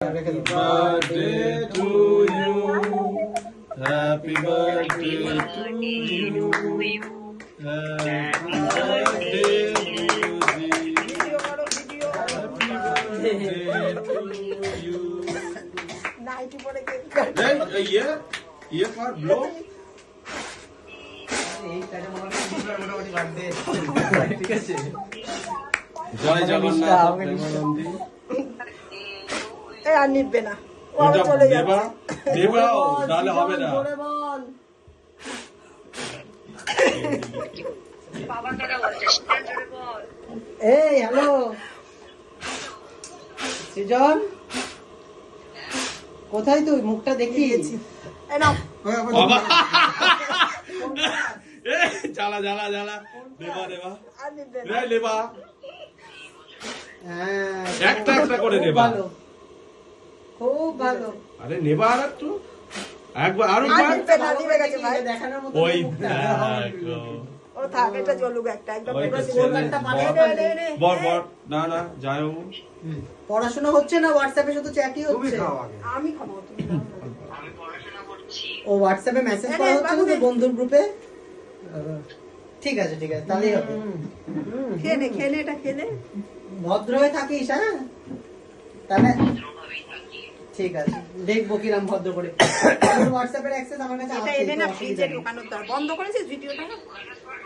birthday to you. Happy birthday to you. Happy birthday to you. Then a year for blow. জয় জগন্নাথ দেবানন্দী। আর নিবে না, চলে যাবে। দেবা তাহলে হবে না। এই হ্যালো সৃজন, কোথায় তুই? মুখটা দেখিয়েছি। জ্বালা জ্বালা জ্বালা দেবা দেবা দেবা একটা একটা করে দেবা। খুব ভালো। আরে নেবা আর একটু, একবার আরো দেখানোর মতো। ওই দেখো ও থাক, এটা চলুক একটা একদম। বর বর না না যাই হোক। পড়াশোনা হচ্ছে না, হোয়াটসঅ্যাপে শুধু চ্যাটই হচ্ছে। আমি খাবো, ও হোয়াটসঅ্যাপে মেসেজ করা হচ্ছে না তো বন্ধুর গ্রুপে। ঠিক আছে ঠিক আছে, তাহলেই হবে। খেলে খেলে এটা খেলে ভদ্র হয়ে থাকিস। হ্যাঁ তাহলে ঠিক আছে, দেখবো কিরাম ভদ্র করে। হোয়াটসঅ্যাপের অ্যাক্সেস আমার কাছে আছে। এটা এনে না ফ্রিজে ঢোকানোর দরকার। বন্ধ করেছিস ভিডিওটা?